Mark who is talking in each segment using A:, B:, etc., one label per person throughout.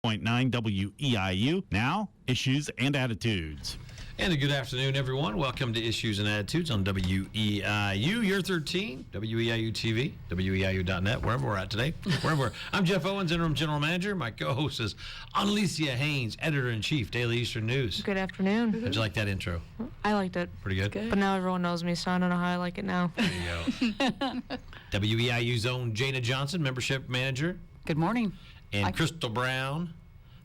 A: WEIU. Now, issues and attitudes.
B: And a good afternoon, everyone. Welcome to Issues and Attitudes on WEIU. Year 13, WEIU TV, WEIU.net, wherever we're at today. I'm Jeff Owens, Interim General Manager. My co-host is Annalicia Haynes, Editor-in-Chief, Daily Eastern News.
C: Good afternoon.
B: How'd you like that intro?
C: I liked it.
B: Pretty good?
C: But now everyone knows me, so I don't know how I like it now.
B: There you go. WEIU's own Jana Johnson, Membership Manager.
D: Good morning.
B: And Crystal Brown,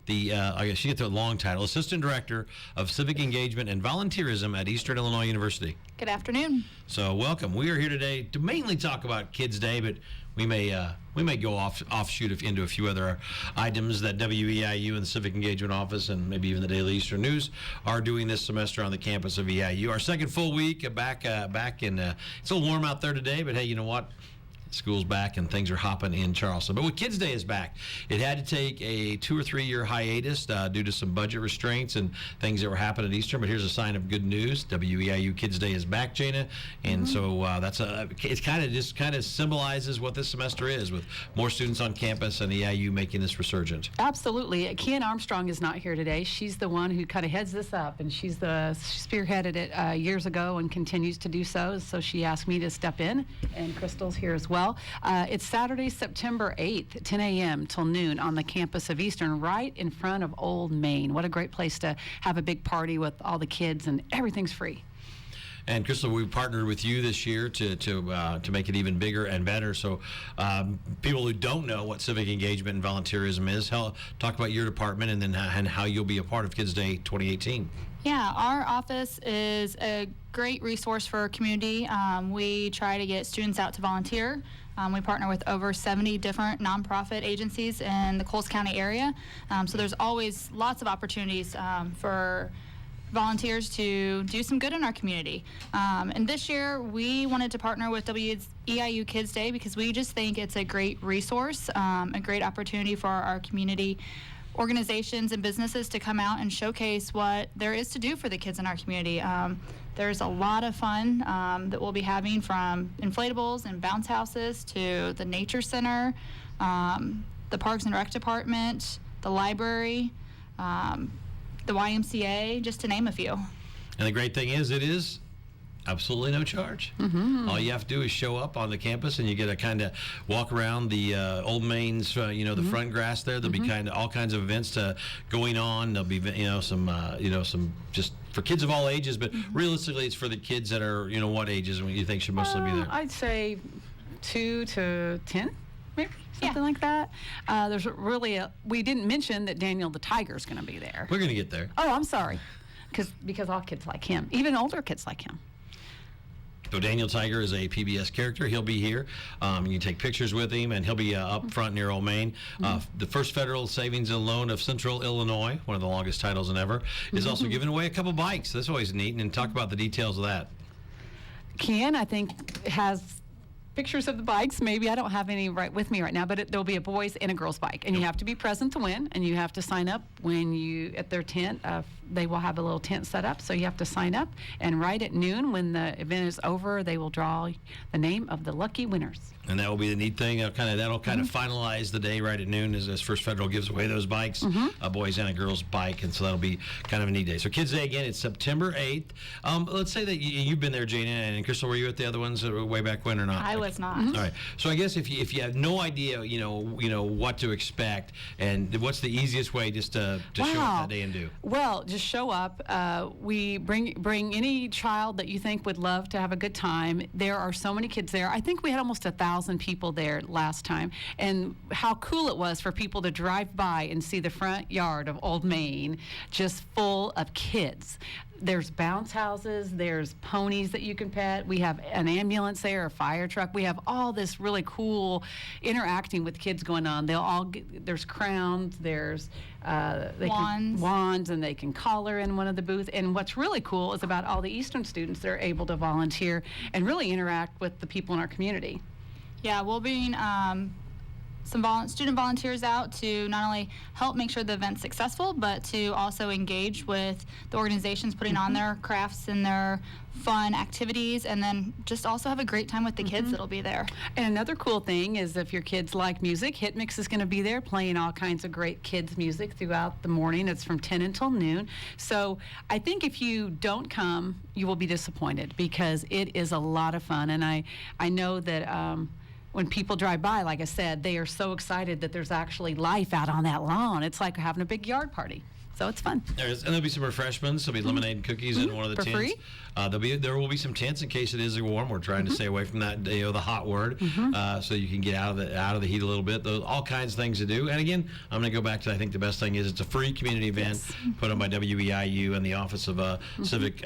B: I guess she gets a long title, Assistant Director of Civic Engagement and Volunteerism at Eastern Illinois University.
E: Good afternoon.
B: So welcome. We are here today to mainly talk about Kids Day, but we may go offshoot into a few other items that WEIU and the Civic Engagement Office and maybe even the Daily Eastern News are doing this semester on the campus of EIU. Our second full week back in. It's a little warm out there today, but hey, you know what? School's back and things are hopping in Charleston. But with Kids Day is back, it had to take a 2 or 3 year hiatus due to some budget restraints and things that were happening at Eastern. But here's a sign of good news: WEIU Kids Day is back, Jana, and so it kind of symbolizes what this semester is, with more students on campus and EIU making this resurgent.
D: Absolutely. Ken Armstrong is not here today. She's the one who kind of heads this up, and she spearheaded it years ago and continues to do so. So she asked me to step in, and Crystal's here as well. It's Saturday, September 8th, 10 a.m. till noon on the campus of Eastern, right in front of Old Main. What a great place to have a big party with all the kids, and everything's free.
B: And Crystal, we partnered with you this year to make it even bigger and better. So people who don't know what civic engagement and volunteerism is, talk about your department and then how you'll be a part of Kids Day 2018.
E: Yeah, our office is a great resource for our community. We try to get students out to volunteer. We partner with over 70 different nonprofit agencies in the Coles County area. So there's always lots of opportunities for volunteers to do some good in our community. And this year we wanted to partner with WEIU Kids Day because we just think it's a great resource, a great opportunity for our community organizations and businesses to come out and showcase what there is to do for the kids in our community. There's a lot of fun that we'll be having, from inflatables and bounce houses to the nature center, the Parks and Rec Department, the library, the YMCA, just to name a few.
B: And the great thing is, it is absolutely no charge. Mm-hmm. All you have to do is show up on the campus, and you get to kind of walk around the Old Main's, the front grass there. There'll be all kinds of events going on. There'll be, some just for kids of all ages, but realistically, it's for the kids that are, what ages you think should mostly be there?
D: I'd say 2 to 10. Maybe something like that. There's really we didn't mention that Daniel the Tiger's going to be there.
B: We're going to get there.
D: Oh, I'm sorry, because all kids like him, even older kids like him.
B: So Daniel Tiger is a PBS character. He'll be here. You can take pictures with him, and he'll be up front near Old Main. The first federal savings and loan of Central Illinois, one of the longest titles in ever, is also giving away a couple bikes. That's always neat, and talk about the details of that.
D: Ken, I think, has pictures of the bikes. Maybe I don't have any right with me right now, but there'll be a boys and a girls bike, and you have to be present to win, and you have to sign up at their tent. They will have a little tent set up, so you have to sign up, and right at noon when the event is over, they will draw the name of the lucky winners. And
B: that will be the neat thing. That'll kind of finalize the day right at noon as First Federal gives away those bikes, a boys and a girls bike, and so that'll be kind of a neat day. So Kids Day, again, it's September 8th. Let's say that you've been there, Jana, and Crystal, were you at the other ones way back when or not?
E: I was not.
B: All right. So I guess if you have no idea, what to expect, and what's the easiest way just to show up that day and do?
D: Well, just show up. We bring any child that you think would love to have a good time. There are so many kids there. I think we had almost 1,000 people there last time, and how cool it was for people to drive by and see the front yard of Old Main just full of kids. There's bounce houses, there's ponies that you can pet, we have an ambulance there, a fire truck, we have all this really cool interacting with kids going on. There's crowns, there's wands, and they can color in one of the booths. And what's really cool is about all the Eastern students, they're able to volunteer and really interact with the people in our community.
E: Yeah, we'll be some student volunteers out to not only help make sure the event's successful, but to also engage with the organizations putting on their crafts and their fun activities, and then just also have a great time with the kids that'll be there.
D: And another cool thing is if your kids like music, Hit Mix is going to be there playing all kinds of great kids music throughout the morning. It's from 10 until noon. So I think if you don't come, you will be disappointed because it is a lot of fun. And I know that when people drive by, like I said, they are so excited that there's actually life out on that lawn. It's like having a big yard party. So it's fun.
B: There'll be some refreshments. There'll be lemonade and cookies in one of the
D: For
B: tents.
D: free?
B: There will be some tents in case it is warm. We're trying to stay away from that, the hot word, so you can get out of the heat a little bit. Those all kinds of things to do. And again, I'm going to go back to I think the best thing is it's a free community event put on by WEIU and the Office of Civic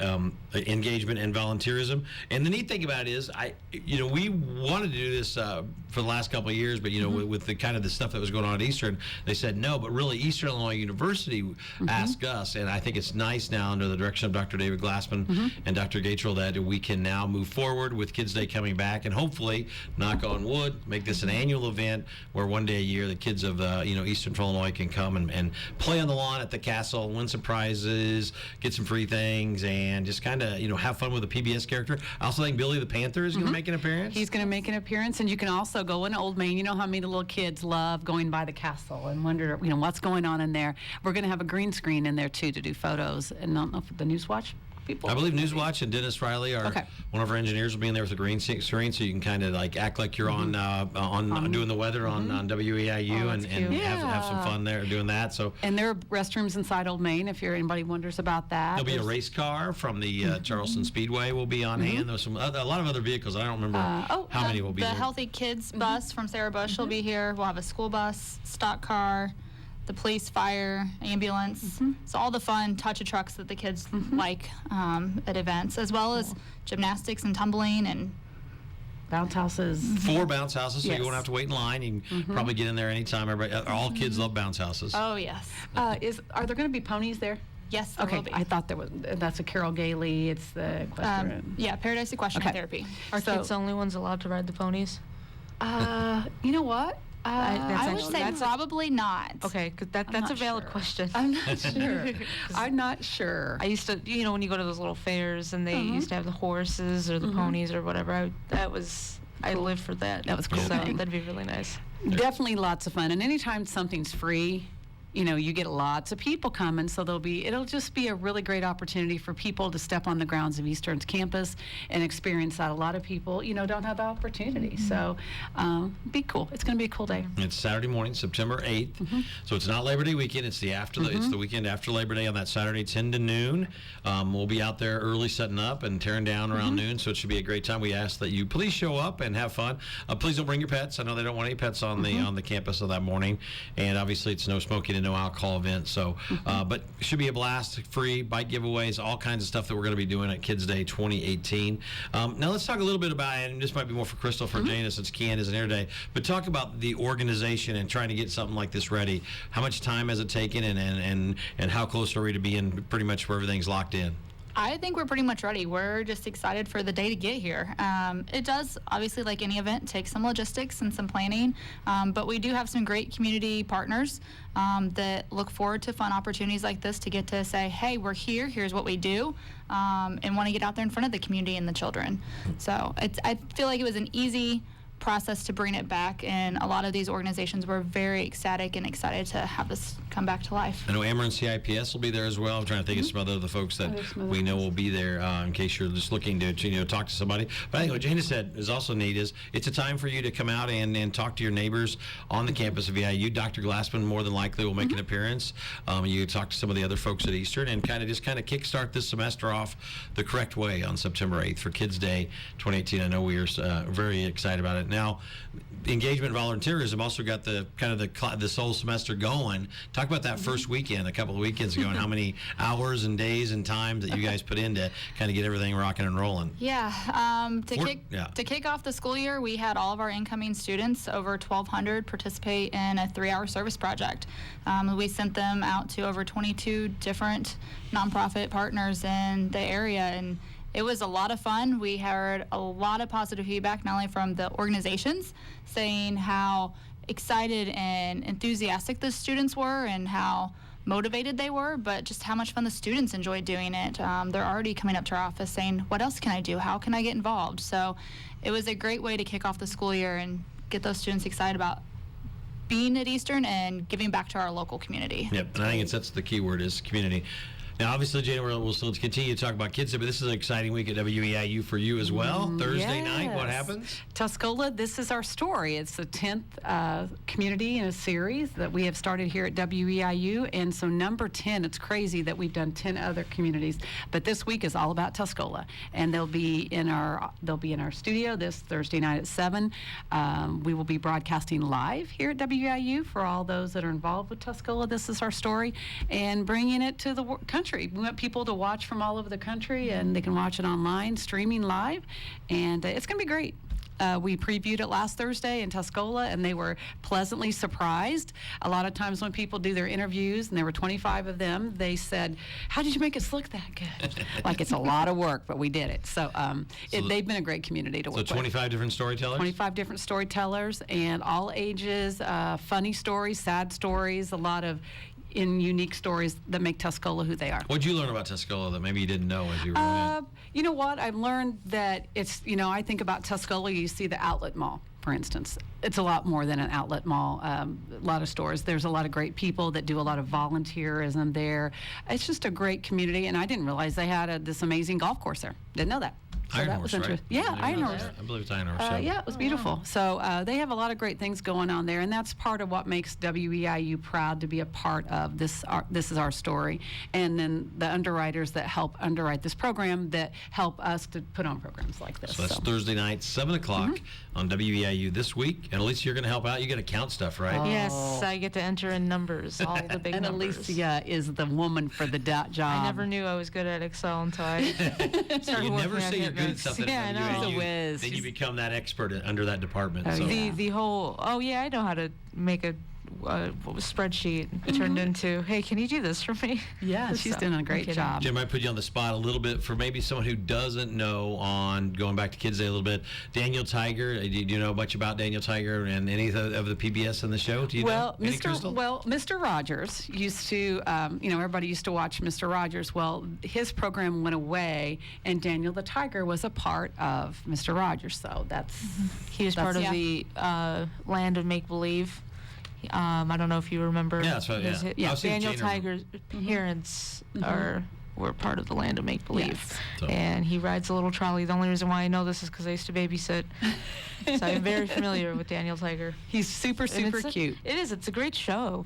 B: Engagement and Volunteerism. And the neat thing about it is, we wanted to do this for the last couple of years, but with the kind of the stuff that was going on at Eastern, they said no. But really, Eastern Illinois University asked us, and I think it's nice now under the direction of Dr. David Glassman and Dr. Gatrell that we can now move forward with Kids Day coming back, and hopefully, knock on wood, make this an annual event where one day a year the kids of Eastern Illinois can come and play on the lawn at the castle, win some prizes, get some free things, and just kind of have fun with a PBS character. I also think Billy the Panther is going to make an appearance.
D: He's going to make an appearance, and you can also go in Old Main. You know how many little kids love going by the castle and wonder, what's going on in there. We're going to have a green screen in there too to do photos, and I don't know if the Newswatch people.
B: I believe Newswatch and Dennis Riley are one of our engineers will be in there with a green screen, so you can kind of like act like you're on doing the weather on WEIU and have some fun there doing that. So
D: and there are restrooms inside Old Main if anybody wonders about that.
B: There'll be a race car from the Charleston Speedway will be on hand. There's a lot of other vehicles. I don't remember how many will be
E: the
B: there.
E: Healthy Kids bus from Sarah Bush will be here. We'll have a school bus, stock car, the police, fire, ambulance. So all the fun touch of trucks that the kids like at events, as well as gymnastics and tumbling and
D: bounce houses.
B: 4 bounce houses, so
D: Yes.
B: you won't have to wait in line. You can probably get in there anytime. All kids love bounce houses.
E: oh yes,
D: Are there going to be ponies there?
E: yes, there
D: Okay,
E: will be.
D: I thought there was. That's a Carol Gailey. It's the equestrian.
E: Yeah, Paradise Equestrian
D: Okay.
E: Therapy.
C: Are
D: So-
C: kids the only ones allowed to ride the ponies?
D: You know what?
E: I would
C: actually-
E: say
C: that's a-
E: probably not.
C: Okay, because that's
E: not
C: a valid
E: sure.
C: question.
D: I'm not sure. I'm not sure.
C: I used to, when you go to those little fairs and they used to have the horses or the ponies or whatever, I lived for that.
D: That was cool.
C: So that'd be really nice.
D: Definitely lots of fun. And anytime something's free, you get lots of people coming, so it'll just be a really great opportunity for people to step on the grounds of Eastern's campus and experience that. A lot of people, don't have the opportunity. So be cool. It's going to be a cool day.
B: It's Saturday morning, September 8th. So it's not Labor Day weekend. It's it's the weekend after Labor Day on that Saturday, 10 to noon. We'll be out there early setting up and tearing down around noon, so it should be a great time. We ask that you please show up and have fun. Please don't bring your pets. I know they don't want any pets on the campus of that morning. And obviously it's no smoking and no alcohol event. So, but it should be a blast. Free bike giveaways, all kinds of stuff that we're going to be doing at Kids Day 2018. Now let's talk a little bit about, and this might be more for Crystal, for Jana, since Kian isn't here today, but talk about the organization and trying to get something like this ready. How much time has it taken, and how close are we to being pretty much where everything's locked in?
E: I think we're pretty much ready. We're just excited for the day to get here. It does, obviously, like any event, take some logistics and some planning, but we do have some great community partners that look forward to fun opportunities like this to get to say, hey, we're here, here's what we do, and want to get out there in front of the community and the children. So I feel like it was an easy process to bring it back, and a lot of these organizations were very ecstatic and excited to have this come back to life.
B: I know Ameren CIPS will be there as well. I'm trying to think of some other the folks that we know will be there in case you're just looking to talk to somebody. But I think what Jana said is also neat is it's a time for you to come out and talk to your neighbors on the campus of EIU. Dr. Glassman more than likely will make an appearance. You talk to some of the other folks at Eastern and kind of kickstart this semester off the correct way on September 8th for Kids Day 2018. I know we are very excited about it. Now, engagement volunteerism also got this whole semester going. Talk about that first weekend, a couple of weekends ago, and how many hours and days and times that you guys put in to kind of get everything rocking and rolling.
E: Yeah, to kick off the school year, we had all of our incoming students, over 1,200, participate in a 3-hour service project. We sent them out to over 22 different nonprofit partners in the area, and it was a lot of fun. We heard a lot of positive feedback, not only from the organizations saying how excited and enthusiastic the students were and how motivated they were, but just how much fun the students enjoyed doing it. They're already coming up to our office saying, what else can I do? How can I get involved? So it was a great way to kick off the school year and get those students excited about being at Eastern and giving back to our local community.
B: Yep, and I think that's the key word is community. Now, obviously, Jana, we'll still continue to talk about Kids Day, but this is an exciting week at WEIU for you as well. Thursday night, what happens?
D: Tuscola, this is our story. It's the 10th community in a series that we have started here at WEIU, and so number 10, it's crazy that we've done 10 other communities, but this week is all about Tuscola, and they'll be in our studio this Thursday night at 7. We will be broadcasting live here at WEIU for all those that are involved with Tuscola. This is our story, and bringing it to the country. We want people to watch from all over the country, and they can watch it online, streaming live, and it's going to be great. We previewed it last Thursday in Tuscola, and they were pleasantly surprised. A lot of times when people do their interviews, and there were 25 of them, they said, how did you make us look that good? Like, it's a lot of work, but we did it. So, they've been a great community to work with.
B: So 25 different storytellers?
D: 25 different storytellers, and all ages, funny stories, sad stories, a lot of unique stories that make Tuscola who they are.
B: What did you learn about Tuscola that maybe you didn't know as you were in?
D: You know what? I've learned that it's, I think about Tuscola, you see the outlet mall, for instance. It's a lot more than an outlet mall, a lot of stores. There's a lot of great people that do a lot of volunteerism there. It's just a great community, and I didn't realize they had this amazing golf course there. Didn't know that. So
B: Iron
D: that
B: Horse,
D: was
B: right?
D: interesting. Yeah, Iron Horse.
B: I believe it's Iron Horse.
D: Yeah, it was beautiful. So they have a lot of great things going on there, and that's part of what makes WEIU proud to be a part of this. This is our story, and then the underwriters that help underwrite this program that help us to put on programs like this.
B: So that's Thursday night, 7 o'clock on WEIU this week. And Alicia, you're going to help out. You got to count stuff, right?
C: Yes, I get to enter in numbers, all the big
D: And
C: numbers.
D: Alicia is the woman for the job.
C: I never knew I was good at Excel until I started
B: You
C: working
B: never
C: on
B: say you're
C: it.
B: good at something
C: Yeah, I
B: at
C: know.
B: WEIU,
D: She's a whiz.
B: then you become that expert under that department.
D: Oh,
B: so.
D: yeah.
C: The whole, I know how to make a spreadsheet turned into, hey, can you do this for me?
D: Yeah, she's
C: So,
D: doing a
C: I'm
D: great
C: kidding.
D: job.
B: Jim, I put you on the spot a little bit for maybe someone who doesn't know on going back to Kids Day a little bit. Daniel Tiger, do you know much about Daniel Tiger and any of the PBS in the show? Do you know? Any, Crystal?
D: Mr. Rogers used to, everybody used to watch Mr. Rogers. Well, his program went away, and Daniel the Tiger was a part of Mr. Rogers. So
C: He was part of the Land of Make Believe. I don't know if you remember.
B: Yeah, that's right. Yeah. I've seen
C: Daniel
B: Jana.
C: Tiger's parents were part of the Land of Make Believe,
D: Yes.
B: So-
C: and he rides a little trolley. The only reason why I know this is because I used to babysit, so I'm very familiar with Daniel Tiger.
D: He's super,
C: And
D: super
C: it's
D: cute.
C: It is. It's a great show.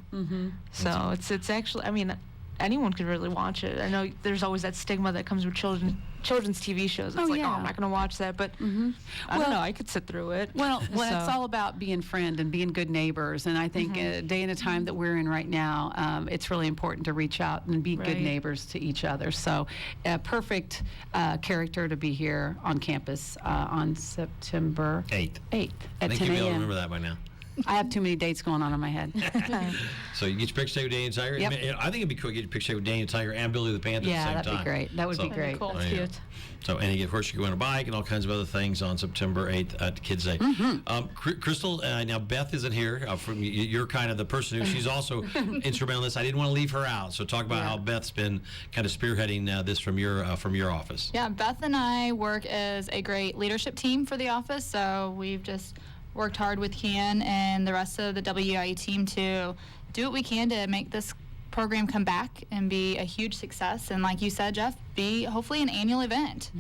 C: So it's actually. I mean, anyone could really watch it. I know there's always that stigma that comes with children's TV shows. It's like,
D: yeah.
C: I'm not going to watch that, but I don't know. I could sit through it.
D: Well, it's
C: So-
D: all about being friend and being good neighbors. And I think a day and a time that we're in right now, it's really important to reach out and be good
C: Right.
D: neighbors to each other. So a perfect character to be here on campus on September
B: 8th.
D: 8th
B: I
D: at
B: think
D: 10
B: you'll be able to
D: a.m.
B: remember that by now.
D: I have too many dates going on in my head.
B: So you get your picture taken with Daniel Tiger.
D: Yep.
B: I think it'd be cool to get your picture taken with Daniel Tiger and Billy the Panther
D: Yeah,
B: at the same
D: that'd be
B: time.
D: great. That would be
B: So-
D: great.
E: Cool.
C: That's
B: Oh, yeah.
C: cute.
B: So, and of course, you can go on a bike and all kinds of other things on September 8th at Kids Day. Crystal, now Beth isn't here. You're kind of the person who she's also instrumental in this. I didn't want to leave her out. So talk about how Beth's been kind of spearheading this from your office.
E: Yeah, Beth and I work as a great leadership team for the office, so we've just worked hard with Kian and the rest of the WEIU team to do what we can to make this program come back and be a huge success. And like you said, Jeff, be hopefully an annual event.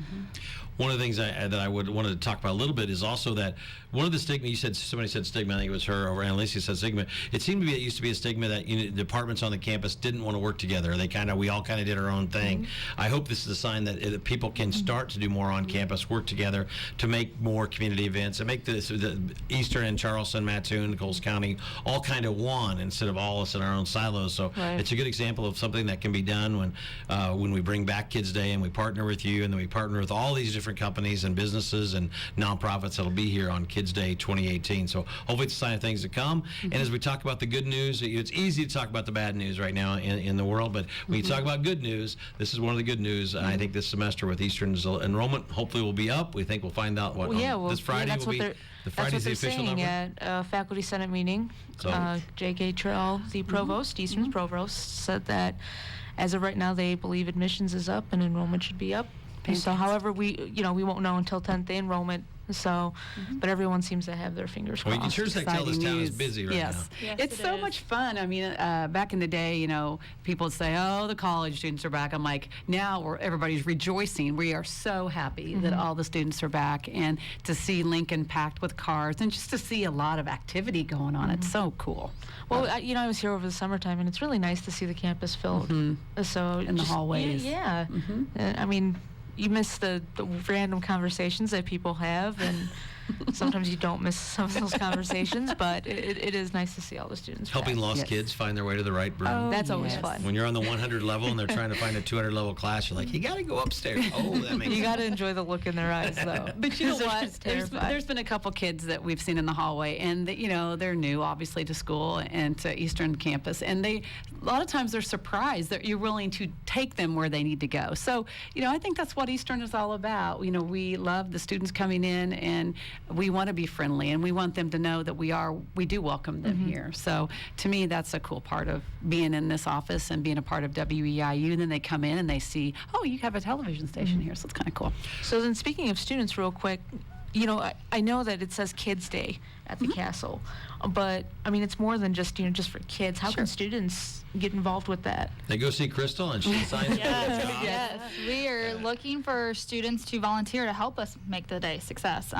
B: One of the things that I wanted to talk about a little bit is also that one of the stigma, somebody said stigma, I think it was her, or Annalisa said stigma. It seemed to be, it used to be a stigma that departments on the campus didn't want to work together. We all kind of did our own thing. I hope this is a sign that people can start to do more on campus, work together to make more community events and make the Eastern and Charleston, Mattoon, Coles County all kind of one instead of all us in our own silos. So
C: Right.
B: it's a good example of something that can be done when we bring back Kids Day and we partner with you and then we partner with all these different companies and businesses and nonprofits that'll be here on Kids Day 2018. So hopefully it's a sign of things to come. And as we talk about the good news, it's easy to talk about the bad news right now in the world, but when you talk about good news, this is one of the good news. I think this semester with Eastern's enrollment hopefully will be up. We think we'll find out
C: Well, yeah,
B: this Friday
C: that's
B: will
C: what
B: be The
C: That's
B: Friday's
C: what
B: the
C: they're
B: official
C: saying
B: number?
C: at Faculty Senate meeting.
B: So-
C: J.K. Trell, the provost, Eastern's provost, said that as of right now, they believe admissions is up and enrollment should be up. So, however, we won't know until 10th day enrollment. So, but everyone seems to have their fingers crossed.
B: Well, you can sure as heck tell this
D: Exciting
B: town is
D: news.
B: busy right
D: Yes.
B: now.
E: Yes,
D: It's
E: it
D: so
E: is.
D: much fun. I mean, back in the day, people would say, "Oh, the college students are back." I'm like, now everybody's rejoicing. We are so happy that all the students are back, and to see Lincoln packed with cars, and just to see a lot of activity going on. It's so cool.
C: Well, I was here over the summertime, and it's really nice to see the campus filled. So
D: In the hallways.
C: Yeah. I mean, you miss the random conversations that people have, and sometimes you don't miss some of those conversations, but it is nice to see all the students
B: Helping
C: back.
B: lost
D: Yes.
B: kids find their way to the right room.
D: Oh,
C: That's always
D: yes.
C: fun.
B: When you're on the 100 level and they're trying to find a 200 level class, you're like, you got to go upstairs. Oh, that makes
C: You
B: sense.
C: got to enjoy the look in their eyes, though.
D: But you know
C: 'Cause they're
D: what?
C: just terrified.
D: There's been a couple kids that we've seen in the hallway, and they're new, obviously, to school and to Eastern campus, and a lot of times they're surprised that you're willing to take them where they need to go. So, I think that's what Eastern is all about. We love the students coming in, and we want to be friendly, and we want them to know that we do welcome them here. So, to me, that's a cool part of being in this office and being a part of WEIU. And then they come in and they see, oh, you have a television station here, so it's kind of cool.
C: So then, speaking of students, real quick, I know that it says Kids Day at the castle, but I mean it's more than just just for kids. How can students get involved with that?
B: They go see Crystal and she signs for the job.
E: Yes, we are looking for students to volunteer to help us make the day a success.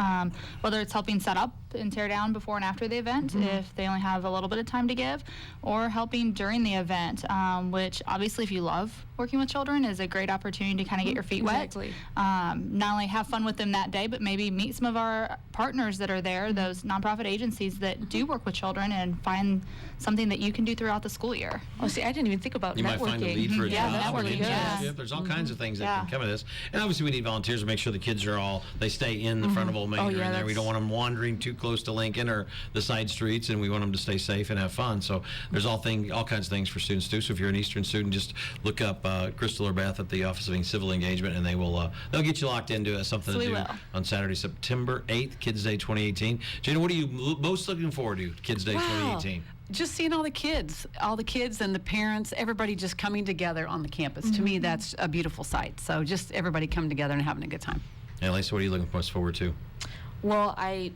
E: Whether it's helping set up and tear down before and after the event, if they only have a little bit of time to give, or helping during the event, which obviously, if you love working with children, is a great opportunity to kind of get your feet
C: Exactly.
E: wet. Not only have fun with them that day, but maybe meet some of our partners that are there, those nonprofit agencies that do work with children, and find something that you can do throughout the school year.
C: Oh, see, I didn't even think about
B: You might
C: networking.
B: find a lead for a
E: Yeah,
B: job or an
E: networking,
B: internship.
E: yeah.
B: There's all kinds of things that
E: Yeah.
B: can come of this. And obviously we need volunteers to make sure the kids are they stay in the front of Old Main
C: Oh,
B: or
C: yeah,
B: in there. We
C: that's-
B: don't want them wandering too close to Lincoln or the side streets, and we want them to stay safe and have fun. So there's all kinds of things for students to do. So if you're an Eastern student, just look up Crystal or Beth at the Office of Civil Engagement, and they'll get you locked into something
E: So
B: to
E: we
B: do
E: will.
B: on Saturday, September 8th, Kids Day 2018. Jana, what are you most looking forward to, Kids Day 2018?
D: Just seeing all the kids and the parents, everybody just coming together on the campus. To me, that's a beautiful sight. So just everybody coming together and having a good time.
B: And Lisa, what are you looking most forward to?
C: Well, I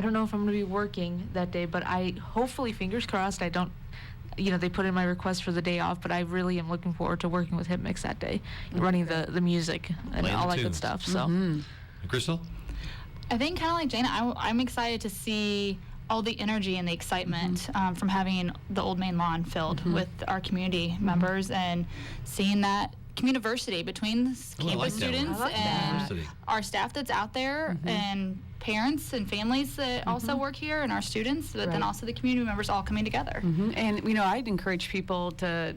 C: don't know if I'm going to be working that day, but I hopefully, fingers crossed, I don't. They put in my request for the day off, but I really am looking forward to working with HipMix that day, running the music and
B: Playing
C: all
B: the
C: that good
B: tunes.
C: stuff. So.
B: And Crystal?
E: I think kind of like Jana, I'm excited to see all the energy and the excitement from having the Old Main Lawn filled with our community members, and seeing that communiversity between
B: Oh, I like
E: campus
B: that word.
E: students
C: I like
E: and
B: that.
E: our staff that's out there, and parents and families that also work here, and our students, but then
C: Right.
E: also the community members all coming together.
D: And I'd encourage people to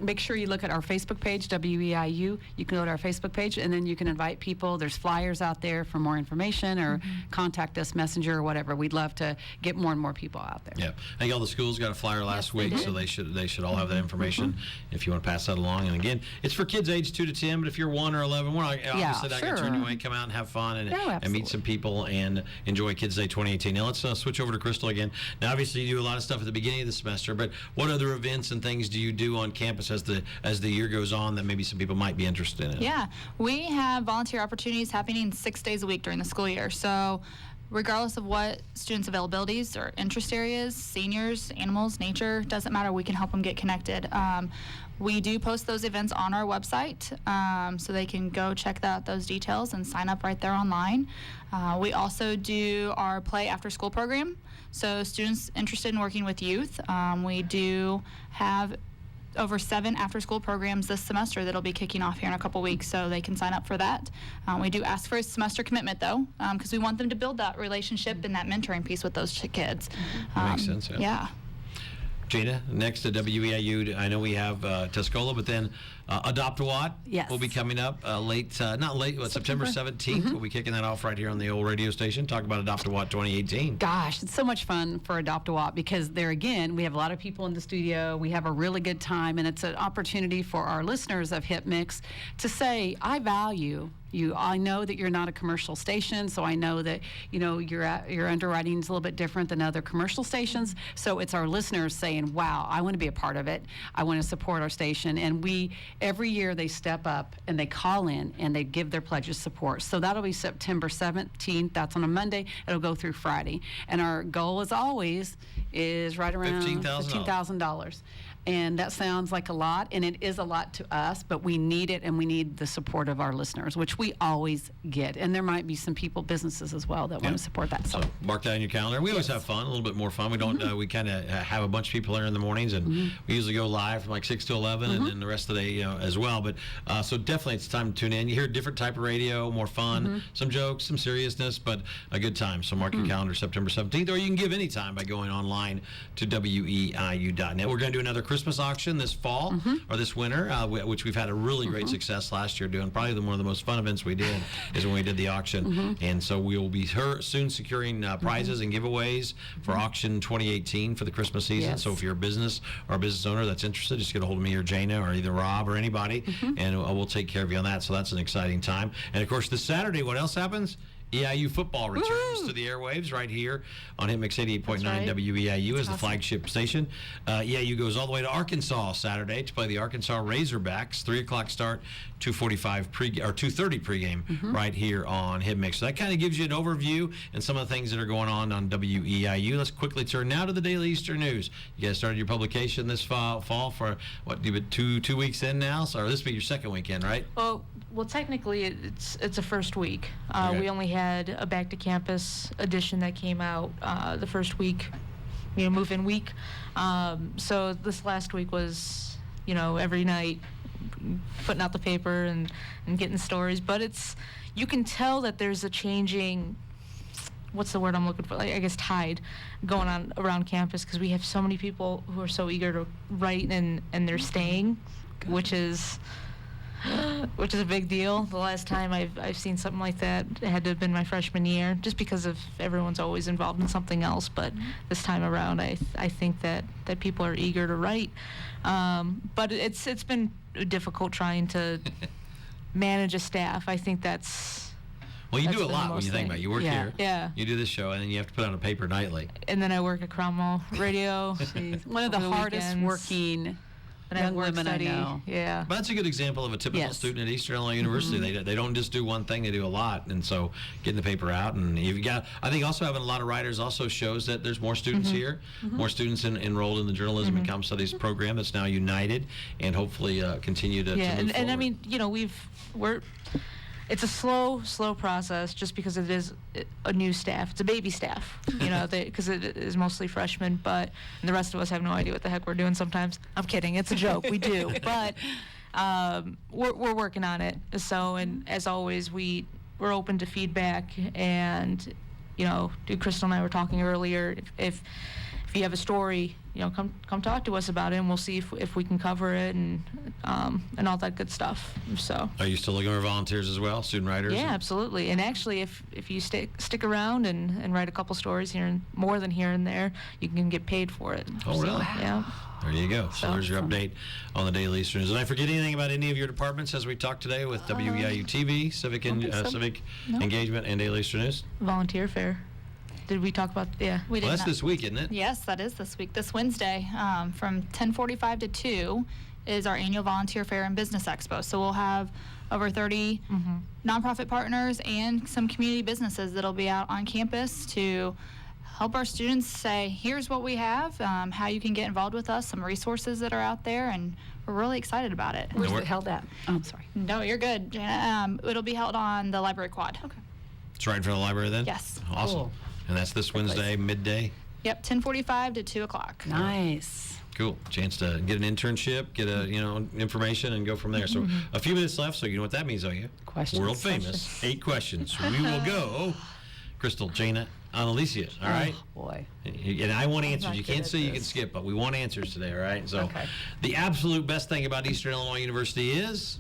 D: make sure you look at our Facebook page, WEIU. You can go to our Facebook page, and then you can invite people. There's flyers out there for more information, or contact us, Messenger, or whatever. We'd love to get more and more people out there.
B: Yeah, I think all the schools got a flyer last week, so they should all have that information if you want to pass that along. And again, it's for kids age 2 to 10, but if you're 1 or 11, obviously that gets
D: sure.
B: you way come out and have fun and meet
D: absolutely.
B: some people and enjoy Kids Day 2018. Now let's switch over to Crystal again. Now obviously you do a lot of stuff at the beginning of the semester, but what other events and things do you do on campus as the year goes on that maybe some people might be interested in?
E: Yeah, we have volunteer opportunities happening 6 days a week during the school year. So regardless of what students' availabilities or interest areas, seniors, animals, nature, doesn't matter, we can help them get connected. We do post those events on our website, so they can go check out those details and sign up right there online. We also do our play after school program. So students interested in working with youth, we do have over 7 after-school programs this semester that'll be kicking off here in a couple weeks, so they can sign up for that. We do ask for a semester commitment, though, because we want them to build that relationship and that mentoring piece with those kids.
B: That makes sense, yeah.
E: Yeah.
B: Gina, next to WEIU, I know we have Tuscola, but then Adopt a Watt
D: Yes.
B: will be coming up September 17th. We'll be kicking that off right here on the old radio station. Talk about Adopt a Watt 2018.
D: Gosh, it's so much fun for Adopt a Watt, because there again, we have a lot of people in the studio. We have a really good time, and it's an opportunity for our listeners of Hip Mix to say, I value I know that you're not a commercial station, so I know that your underwriting is a little bit different than other commercial stations. So it's our listeners saying, "Wow, I want to be a part of it. I want to support our station." And every year they step up and they call in and they give their pledge of support. So that'll be September 17th. That's on a Monday. It'll go through Friday. And our goal, as always, is right around $15,000. And that sounds like a lot, and it is a lot to us, but we need it, and we need the support of our listeners, which we always get. And there might be some businesses as well that want to support that.
B: So mark that on your calendar. We always have fun, a little bit more fun. We don't. We kind of have a bunch of people here in the mornings, and we usually go live from like 6 to 11, and then the rest of the day, as well. But so definitely, it's time to tune in. You hear a different type of radio, more fun, some jokes, some seriousness, but a good time. So mark your calendar, September 17th, or you can give any time by going online to WEIU.net. We're going to do another Christmas auction this fall or this winter, which we've had a really great success last year doing. Probably one of the most fun events we did is when we did the auction. And so we will be soon securing prizes and giveaways for auction 2018 for the Christmas season.
D: Yes.
B: So if you're a business or a business owner that's interested, just get a hold of me or Jana or either Rob or anybody, and we'll take care of you on that. So that's an exciting time. And of course, this Saturday, what else happens? EIU football returns to the airwaves right here on HitMix 88.9 WEIU as the flagship station. EIU goes all the way to Arkansas Saturday to play the Arkansas Razorbacks. 3 o'clock start, 2:30 pregame right here on HitMix. So that kind of gives you an overview and some of the things that are going on WEIU. Let's quickly turn now to the Daily Eastern News. You guys started your publication this fall for what? You've been two weeks in now, so this will be your second weekend, right?
C: Well, technically, it's a first week.
B: Okay.
C: We only had a back to campus edition that came out the first week, move-in week. So this last week was, every night putting out the paper and getting stories. But you can tell that there's a changing, what's the word I'm looking for? I guess tide going on around campus, because we have so many people who are so eager to write and they're staying, which is a big deal. The last time I've seen something like that, it had to have been my freshman year, just because of everyone's always involved in something else. But this time around, I think that people are eager to write. But it's been difficult trying to manage a staff. I think that's...
B: Well, you do a
C: been
B: lot
C: the
B: when you
C: most
B: think about it. You work here.
C: Yeah.
B: You do this show, and then you have to put out a paper nightly.
C: And then I work at Cromwell Radio.
D: One of the
C: over
D: hardest
C: weekends.
D: working
C: And I have
D: young
C: work
D: women
C: study.
D: I know.
C: Yeah.
B: But that's a good example of a typical
D: Yes.
B: student at Eastern Illinois University. They don't just do one thing; they do a lot. And so, getting the paper out, and you've got. I think also having a lot of writers also shows that there's more students here, more students enrolled in the journalism and comm studies program that's now united, and hopefully continue to.
C: Yeah,
B: to move
C: and I
B: forward.
C: mean, it's a slow process, just because it is a new staff. It's a baby staff, because it is mostly freshmen, but the rest of us have no idea what the heck we're doing sometimes. I'm kidding. It's a joke. We do. But we're working on it. So, and as always, we're open to feedback. And, Crystal and I were talking earlier, if you have a story, come talk to us about it, and we'll see if we can cover it and all that good stuff. So.
B: Are you still looking for volunteers as well, student writers?
C: Yeah, absolutely. And actually, if you stick around and write a couple stories more than here and there, you can get paid for it.
B: Oh, really?
C: Yeah.
B: There you go. So there's your
C: awesome.
B: update on the Daily Eastern News. Did I forget anything about any of your departments as we talked today with WEIU TV, Civic Engagement, and Daily Eastern News?
C: Volunteer fair. Did we talk about? Yeah.
E: We did
B: Well, that's
E: not.
B: this week, isn't it?
E: Yes, that is this week. This Wednesday, from 10:45 to 2, is our annual volunteer fair and business expo. So we'll have over 30 nonprofit partners and some community businesses that'll be out on campus to help our students say, here's what we have, how you can get involved with us, some resources that are out there, and we're really excited about it.
D: Where's it held at? Oh, I'm sorry.
E: No, you're good, Jana. It'll be held on the library quad. Okay.
B: It's right in front of the library then?
E: Yes.
B: Awesome.
D: Cool.
B: And that's this Wednesday, midday?
E: Yep, 10:45 to 2 o'clock.
D: Nice.
B: Cool. Chance to get an internship, get information, and go from there. So a few minutes left, so you know what that means, don't you?
D: Questions.
B: World famous. 8 questions. We will go. Crystal, Jana, Annalicia, all right?
D: Oh, boy.
B: And I want answers.
C: not
B: You
C: good
B: can't
C: at
B: say you can
C: this.
B: skip, but we want answers today, all right? So
D: Okay.
B: the absolute best thing about Eastern Illinois University is?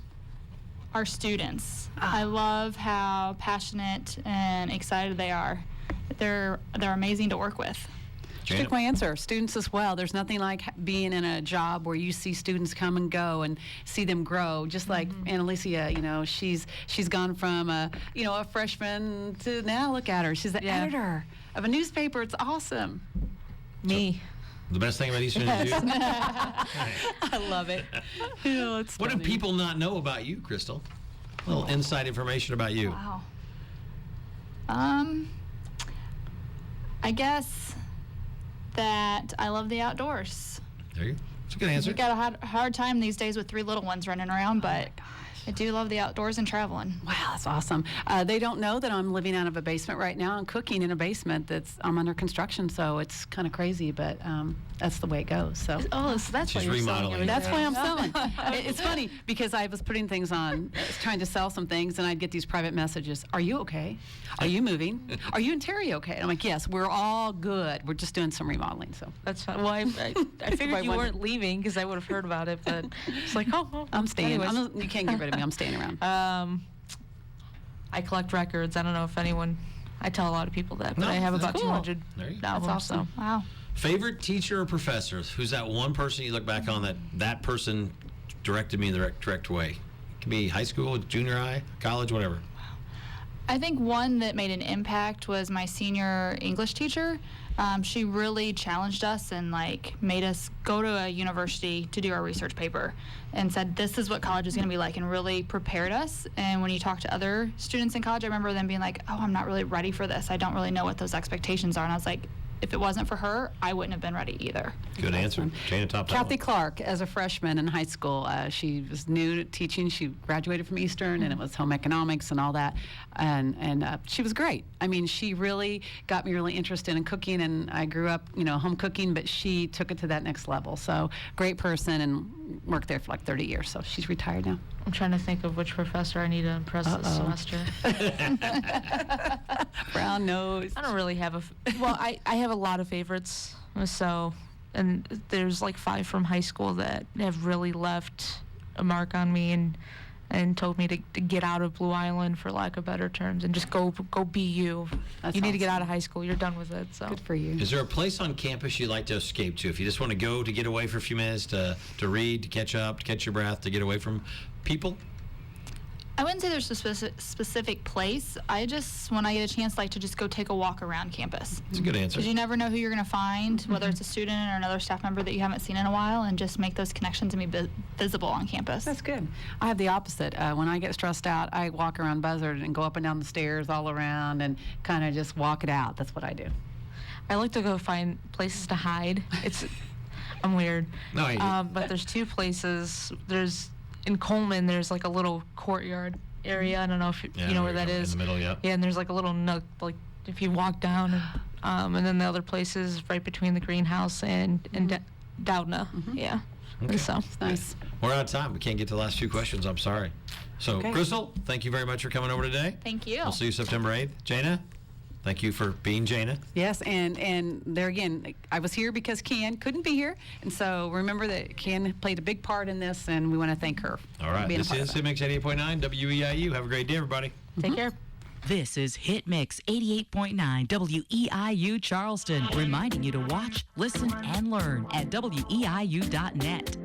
E: Our students. I love how passionate and excited they are. They're amazing to work with.
B: Jana?
D: Stick my answer. Students as well. There's nothing like being in a job where you see students come and go and see them grow. Just like Annalicia, you know, she's gone from a freshman to now look at her. She's the editor of a newspaper. It's awesome.
C: Me.
B: The best thing about Eastern is you.
D: I love it. It's
B: What do
D: funny.
B: people not know about you, Crystal? A little inside information about you.
E: Wow. I guess that I love the outdoors.
B: There you go. It's a good answer.
E: You got a hard time these days with 3 little ones running around, but I do love the outdoors and traveling.
D: Wow, that's awesome. They don't know that I'm living out of a basement right now and cooking in a basement I'm under construction, so it's kind of crazy, but that's the way it goes. So
C: Oh, so that's
B: She's
C: why you're selling
B: remodeling.
C: everything.
D: that's why I'm selling. It's funny because I was putting things on, I was trying to sell some things, and I'd get these private messages. Are you okay? Are you moving? Are you and Terry okay? And I'm like, yes, we're all good. We're just doing some remodeling. So
C: That's fine. Well, I figured you weren't leaving because I would have heard about it, but it's like, oh,
D: I'm staying.
C: anyways.
D: You can't get rid of me. I'm staying around.
C: I collect records. I don't know if anyone. I tell a lot of people that, but
B: No,
C: I have
B: that's
C: about
B: cool.
C: 200
B: There you go.
C: albums.
D: That's awesome.
E: Wow.
B: Favorite teacher or professor? Who's that one person you look back on that person directed me in the correct way? It can be high school, junior high, college, whatever.
E: I think one that made an impact was my senior English teacher. She really challenged us and made us go to a university to do our research paper and said, this is what college is going to be like, and really prepared us. And when you talk to other students in college, I remember them being like, oh, I'm not really ready for this. I don't really know what those expectations are. And I was like, if it wasn't for her, I wouldn't have been ready either.
B: Good answer. Jana, top that
D: Kathy
B: one.
D: Clark, as a freshman in high school, she was new to teaching. She graduated from Eastern, and it was home economics and all that. And she was great. I mean, she really got me really interested in cooking, and I grew up, home cooking, but she took it to that next level. So great person, and worked there for like 30 years. So she's retired now.
C: I'm trying to think of which professor I need to impress this semester.
D: Brown nose.
C: I don't really have I have a lot of favorites. So, and there's like 5 from high school that have really left a mark on me and told me to get out of Blue Island, for lack of better terms, and just go be you.
D: That's
C: You need to get
D: awesome.
C: out of high school. You're done with it. So
D: Good for you.
B: Is there a place on campus you'd like to escape to? If you just want to go to get away for a few minutes, to read, to catch up, to catch your breath, to get away from people?
E: I wouldn't say there's a specific place. I just, when I get a chance, like to just go take a walk around campus.
B: It's a good answer.
E: Because you never know who you're going to find, whether it's a student or another staff member that you haven't seen in a while, and just make those connections and be visible on campus.
D: That's good. I have the opposite. When I get stressed out, I walk around Buzzard and go up and down the stairs all around and kind of just walk it out. That's what I do.
C: I like to go find places to hide. I'm weird.
B: No,
C: But there's 2 places. In Coleman, there's like a little courtyard area. I don't know if you know where that is.
B: In the middle, yeah.
C: Yeah, and there's like a little nook, like if you walk down, and then the other place is right between the greenhouse and Doudna. Yeah.
B: Okay.
C: So
D: It's nice.
B: We're out of time. We can't get to the last few questions. I'm sorry. So,
D: Okay.
B: Crystal, thank you very much for coming over today.
E: Thank you.
B: We'll see you September 8th. Jana, thank you for being Jana.
D: Yes, and there again, I was here because Ken couldn't be here, and so remember that Ken played a big part in this, and we want to thank her.
B: All right.
D: for being a
B: This
D: part
B: is
D: of it.
B: Civic 88.9 WEIU. Have a great day, everybody.
C: take care.
F: This is Hit Mix 88.9 WEIU Charleston, reminding you to watch, listen, and learn at WEIU.net.